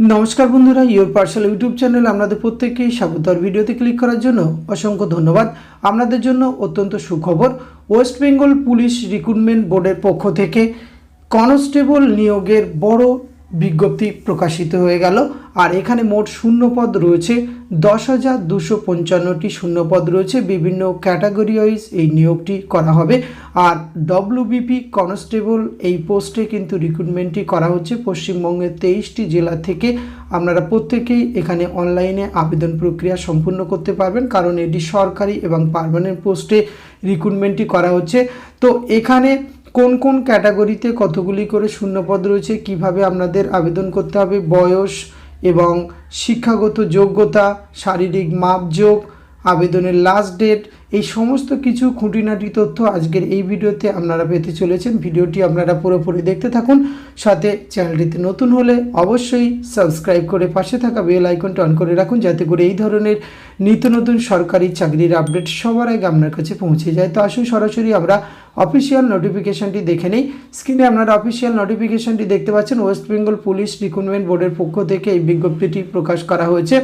নমস্কার বন্ধুরা, your parcel YouTube channel আপনাদের প্রত্যেককেই স্বাগত। আর ভিডিওতে ক্লিক করার জন্য অসংখ্য ধন্যবাদ। আপনাদের জন্য অত্যন্ত সুখবর, ওয়েস্ট বেঙ্গল পুলিশ রিক্রুটমেন্ট বোর্ডের পক্ষ থেকে কনস্টেবল নিয়োগের বড় বিজ্ঞপ্তি প্রকাশিত হয়ে গেল। আর এখানে মোট শূন্যপদ রয়েছে 10,255টি শূন্যপদ রয়েছে। বিভিন্ন ক্যাটাগরি ওয়াইজ এই নিয়োগটি করা হবে। আর ডব্লিউবিপি কনস্টেবল এই পোস্টে কিন্তু রিক্রুটমেন্টটি করা হচ্ছে পশ্চিমবঙ্গের 23টি জেলা থেকে। আপনারা প্রত্যেকেই এখানে অনলাইনে আবেদন প্রক্রিয়া সম্পূর্ণ করতে পারবেন, কারণ এটি সরকারি এবং পার্মানেন্ট পোস্টে রিক্রুটমেন্টটি করা হচ্ছে। তো এখানে কোন কোন ক্যাটাগরিতে কতগুলি করে শূন্যপদ রয়েছে, কিভাবে আপনাদের আবেদন করতে হবে, বয়স এবং শিক্ষাগত যোগ্যতা, শারীরিক মাপযোগ, আবেদনের লাস্ট ডেট, এই সমস্ত কিছু খুঁটিনাটি তথ্য আজকের এই ভিডিওতে আপনারা পেতে চলেছেন। ভিডিওটি আপনারা পুরোপুরি দেখতে থাকুন। সাথে চ্যানেলটিতে নতুন হলে অবশ্যই সাবস্ক্রাইব করে পাশে থাকা বেল আইকনটা অন করে রাখুন, যাতে করে এই ধরনের নিত্য নতুন সরকারি চাকরির আপডেট সবার আগে আপনার কাছে পৌঁছে যায়। তো আসুন সরাসরি আমরা অফিসিয়াল নোটিফিকেশনটি দেখে নেই। স্ক্রিনে আপনারা অফিসিয়াল নোটিফিকেশনটি দেখতে পাচ্ছেন। ওয়েস্ট বেঙ্গল পুলিশ রিক্রুটমেন্ট বোর্ডের পক্ষ থেকে এই বিজ্ঞপ্তিটি প্রকাশ করা হয়েছে।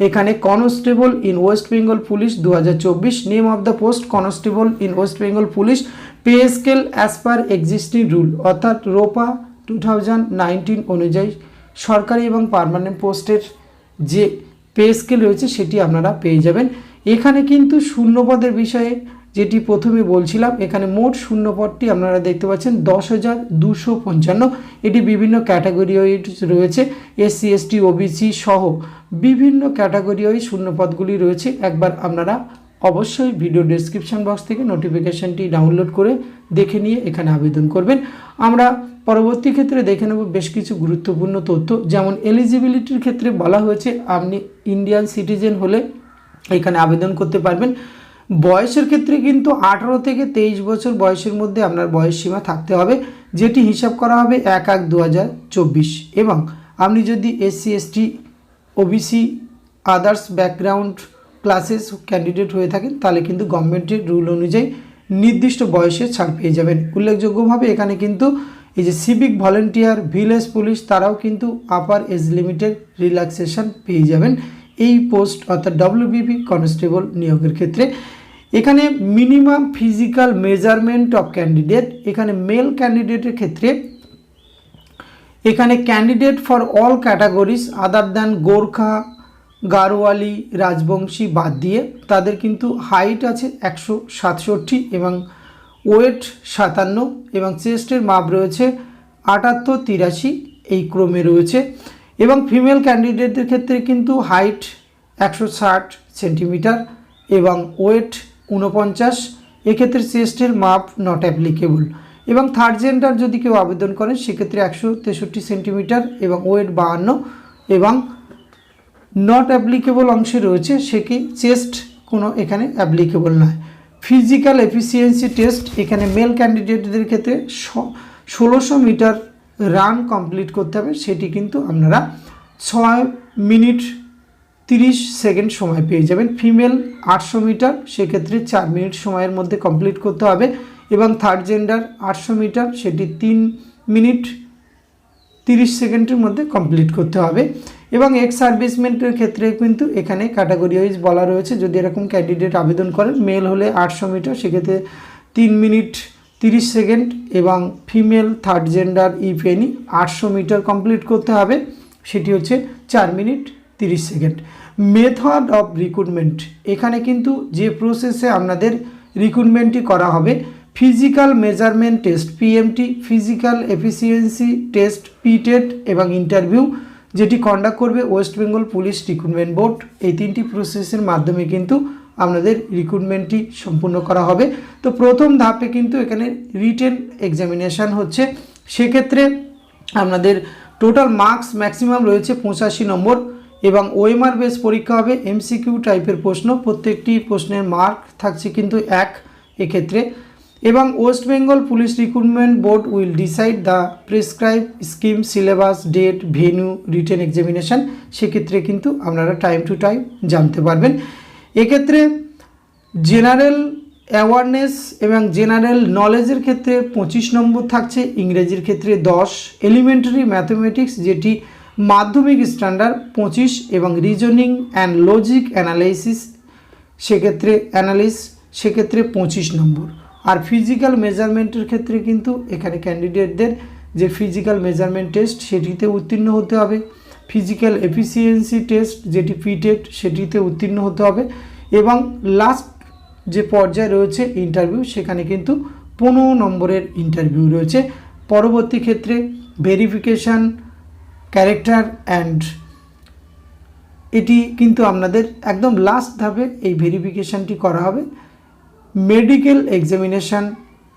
এখানে constable in West Bengal police 2024, name of the post constable in West Bengal police, pay scale as per existing rule, অর্থাৎ রোপা 2019 অনুযায়ী সরকারি এবং পার্মানেন্ট পোস্টের যে পে স্কেল রয়েছে সেটি আপনারা পেয়ে যাবেন। এখানে কিন্তু শূন্যপদের বিষয়ে যেটি প্রথমে বলছিলাম, এখানে মোট শূন্যপদটি আপনারা দেখতে পাচ্ছেন 10,255। এটি বিভিন্ন ক্যাটাগরি ওয়াইজ রয়েছে, SC ST OBC সহ বিভিন্ন ক্যাটাগরি ওয়াইজ শূন্যপদগুলি রয়েছে। একবার আপনারা অবশ্যই ভিডিও ডেসক্রিপশন বক্স থেকে নোটিফিকেশনটি ডাউনলোড করে দেখে নিয়ে এখানে আবেদন করবেন। আমরা পরবর্তী ক্ষেত্রে দেখে নেব বেশ কিছু গুরুত্বপূর্ণ তথ্য। যেমন এলিজিবিলিটির ক্ষেত্রে বলা হয়েছে আপনি ইন্ডিয়ান সিটিজেন হলে এখানে আবেদন করতে পারবেন। বয়সের ক্ষেত্রে কিন্তু 18 থেকে 23 বছর বয়সের মধ্যে আপনার বয়স সীমা থাকতে হবে, যেটি হিসাব করা হবে 1/1/2024। এবং আপনি যদি SC ST OBC others background classes candidate হয়ে থাকেন, তাহলে কিন্তু গভর্নমেন্টের রুল অনুযায়ী নির্দিষ্ট বয়সে ছাড় পেয়ে যাবেন। উল্লেখযোগ্যভাবে এখানে কিন্তু এই যে সিভিক ভলেন্টিয়ার, ভিলেজ পুলিশ, তারাও কিন্তু আপার এজ লিমিটের রিল্যাক্সেশন পেয়ে যাবেন এই পোস্ট অর্থাৎ ডব্লিউবিপি কনস্টেবল নিয়োগের ক্ষেত্রে। এখানে minimum physical measurement of candidate, এখানে মেল ক্যান্ডিডেটের ক্ষেত্রে এখানে candidate for all categories other than Gorkha, Garhwali, Rajbanshi বাদ দিয়ে তাদের কিন্তু হাইট আছে 167 এবং ওয়েট 57 এবং চেস্টের মাপ রয়েছে 78-83 এই ক্রমে রয়েছে। এবং ফিমেল ক্যান্ডিডেটদের ক্ষেত্রে কিন্তু হাইট 160 সেন্টিমিটার এবং ওয়েট 49, এক্ষেত্রে চেস্টের মাপ নট অ্যাপ্লিকেবল। এবং থার্ড জেন্ডার যদি কেউ আবেদন করেন সেক্ষেত্রে 163 সেন্টিমিটার এবং ওয়েট 52 এবং নট অ্যাপ্লিকেবল অংশে রয়েছে, সে কি চেস্ট কোনো এখানে অ্যাপ্লিকেবল নয়। ফিজিক্যাল এফিসিয়েন্সি টেস্ট, এখানে মেল ক্যান্ডিডেটদের ক্ষেত্রে 1600 মিটার রান কমপ্লিট করতে হবে, সেটি কিন্তু আপনারা 6 মিনিট 30 সেকেন্ড সময় পেয়ে যাবেন। ফিমেল 800 মিটার, সেক্ষেত্রে 4 মিনিট সময়ের মধ্যে কমপ্লিট করতে হবে। এবং থার্ড জেন্ডার 800 মিটার, সেটি 3 মিনিট 30 সেকেন্ডের মধ্যে কমপ্লিট করতে হবে। এবং এক্স সার্ভিসমেন্টের ক্ষেত্রে কিন্তু এখানে ক্যাটাগরি ওয়াইজ বলা রয়েছে। যদি এরকম ক্যান্ডিডেট আবেদন করেন, মেল হলে 800 মিটার, সেক্ষেত্রে 3 মিনিট 30 সেকেন্ড এবং female third gender if any 800 metre complete করতে হবে, সেটি হচ্ছে 4 minute 30 second. Method of recruitment, এখানে কিন্তু যে প্রসেসে আপনাদের রিক্রুটমেন্টটি করা হবে, physical measurement test PMT, physical efficiency test PTET এবং ইন্টারভিউ, যেটি কন্ডাক্ট করবে West Bengal police recruitment board. এই 3টি প্রসেসের মাধ্যমে কিন্তু আপনাদের রিক্রুটমেন্টটি সম্পূর্ণ করা হবে। তো প্রথম ধাপে কিন্তু এখানে রিটেন এক্সামিনেশান হচ্ছে। সেক্ষেত্রে আপনাদের টোটাল মার্কস ম্যাক্সিমাম রয়েছে 85 নম্বর এবং OMR বেস পরীক্ষা হবে। MCQ টাইপের প্রশ্ন, প্রত্যেকটি প্রশ্নের মার্ক থাকছে কিন্তু 1 এক্ষেত্রে। এবং West Bengal police recruitment board will decide the prescribe scheme, syllabus, date, venue, written examination, সেক্ষেত্রে কিন্তু আপনারা টাইম টু টাইম জানতে পারবেন। এক্ষেত্রে জেনারেল অ্যাওয়ারনেস এবং জেনারেল নলেজের ক্ষেত্রে 25 নম্বর থাকছে, ইংরেজির ক্ষেত্রে 10, এলিমেন্টারি ম্যাথমেটিক্স যেটি মাধ্যমিক স্ট্যান্ডার্ড 25 এবং রিজনিং অ্যান্ড লজিক অ্যানালাইসিস সেক্ষেত্রে 25 নম্বর। আর ফিজিক্যাল মেজারমেন্টের ক্ষেত্রে কিন্তু এখানে ক্যান্ডিডেটদের যে ফিজিক্যাল মেজারমেন্ট টেস্ট সেটিতে উত্তীর্ণ হতে হবে, ফিজিক্যাল এফিসিয়েন্সি টেস্ট যেটি পিটেট সেটিতে উত্তীর্ণ হতে হবে, এবং লাস্ট যে পর্যায়ে রয়েছে ইন্টারভিউ সেখানে কিন্তু 15 নম্বরের ইন্টারভিউ রয়েছে। পরবর্তী ক্ষেত্রে ভেরিফিকেশান ক্যারেক্টার অ্যান্ড এটি কিন্তু আপনাদের একদম লাস্ট ধাপে এই ভেরিফিকেশানটি করা হবে। মেডিকেল এক্সামিনেশান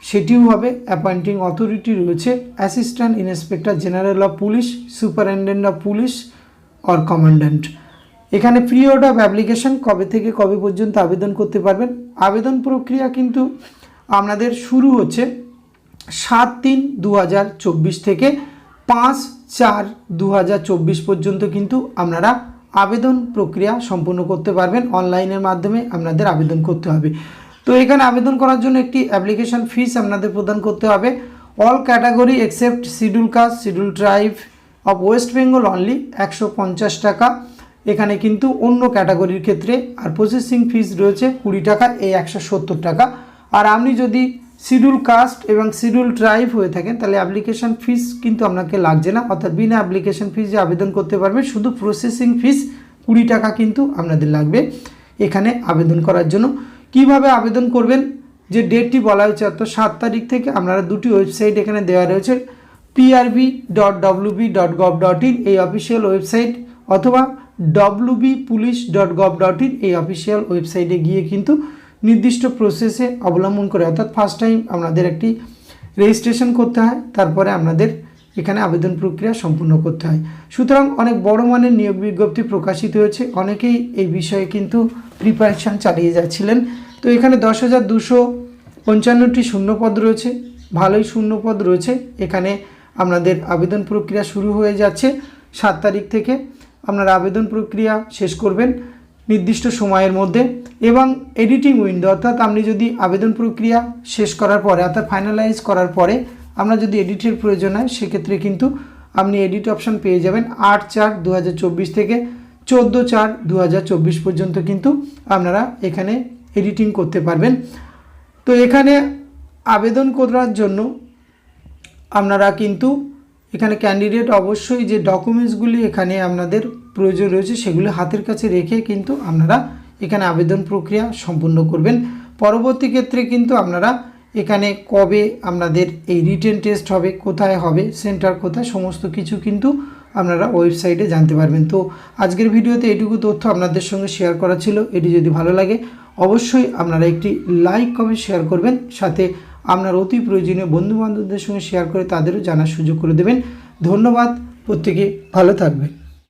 সেটিও হবে। অ্যাপয়েন্টিং অথরিটি রয়েছে assistant inspector general of police, superintendent of police or commandant. এখানে পিরিয়ড অফ অ্যাপ্লিকেশান কবে থেকে কবে পর্যন্ত আবেদন করতে পারবেন। আবেদন প্রক্রিয়া কিন্তু আপনাদের শুরু হচ্ছে 7/3/2024 থেকে 5/4/2024 পর্যন্ত কিন্তু আপনারা আবেদন প্রক্রিয়া সম্পূর্ণ করতে পারবেন। অনলাইনের মাধ্যমে আপনাদের আবেদন করতে হবে। তো এখানে আবেদন করার জন্য একটি অ্যাপ্লিকেশান ফিস আপনাদের প্রদান করতে হবে। All category except schedule caste, schedule tribe of West Bengal only 150 টাকা। এখানে কিন্তু অন্য ক্যাটাগরির ক্ষেত্রে আর প্রসেসিং ফিস রয়েছে 20 টাকা, এই 170 টাকা। আর আপনি যদি শিডিউল কাস্ট এবং শিডিউল ট্রাইব হয়ে থাকেন তাহলে অ্যাপ্লিকেশান ফিস কিন্তু আপনাকে লাগছে না, অর্থাৎ বিনা অ্যাপ্লিকেশান ফিসে আবেদন করতে পারবেন। শুধু প্রসেসিং ফিস 20 টাকা কিন্তু আপনাদের লাগবে এখানে আবেদন করার জন্য। কিভাবে আবেদন করবেন, যে ডেটটি বলা হয়েছে অর্থাৎ 7 তারিখ থেকে আপনারা দুটি ওয়েবসাইট এখানে দেওয়া রয়েছে, prb.wb.gov.in এই অফিসিয়াল ওয়েবসাইট অথবা wbpolice.gov.in এই অফিসিয়াল ওয়েবসাইটে গিয়ে কিন্তু নির্দিষ্ট প্রসেসে অবলম্বন করে, অর্থাৎ ফার্স্ট টাইম আপনাদের একটি রেজিস্ট্রেশন করতে হয়, তারপরে আপনাদের এখানে আবেদন প্রক্রিয়া সম্পূর্ণ করতে হয়। সুতরাং অনেক বড় মানের নিয়োগ বিজ্ঞপ্তি প্রকাশিত হয়েছে, অনেকেই এই বিষয়ে কিন্তু প্রিপারেশান চালিয়ে যাচ্ছিলেন। তো এখানে 10,255টি শূন্যপদ রয়েছে, ভালোই শূন্যপদ রয়েছে। এখানে আপনাদের আবেদন প্রক্রিয়া শুরু হয়ে যাচ্ছে 7 তারিখ থেকে। আপনারা আবেদন প্রক্রিয়া শেষ করবেন নির্দিষ্ট সময়ের মধ্যে, এবং এডিটিং উইন্ডো অর্থাৎ আপনি যদি আবেদন প্রক্রিয়া শেষ করার পরে অর্থাৎ ফাইনালাইজ করার পরে আপনার যদি এডিটের প্রয়োজন হয় সেক্ষেত্রে কিন্তু আপনি এডিট অপশান পেয়ে যাবেন 8/4/2024 থেকে 14/4/2024 পর্যন্ত কিন্তু আপনারা এখানে এডিটিং করতে পারবেন। তো এখানে আবেদন করার জন্য আপনারা কিন্তু এখানে ক্যান্ডিডেট অবশ্যই যে ডকুমেন্টসগুলি এখানে আপনাদের প্রয়োজন রয়েছে সেগুলি হাতের কাছে রেখে কিন্তু আপনারা এখানে আবেদন প্রক্রিয়া সম্পূর্ণ করবেন। পরবর্তী ক্ষেত্রে কিন্তু আপনারা এখানে কবে আপনাদের এই রিটেন টেস্ট হবে, কোথায় হবে, সেন্টার কোথায়, সমস্ত কিছু কিন্তু আপনারা ওয়েবসাইটে জানতে পারবেন। তো আজকের ভিডিওতে এটুকু তথ্য আপনাদের সঙ্গে শেয়ার করা ছিল। এটি যদি ভালো লাগে অবশ্যই আপনারা একটি লাইক কমেন্ট শেয়ার করবেন, সাথে আপনার অতি প্রয়োজনীয় বন্ধুবান্ধবদের সঙ্গে শেয়ার করে তাদেরও জানার সুযোগ করে দেবেন। ধন্যবাদ, প্রত্যেকে ভালো থাকবেন।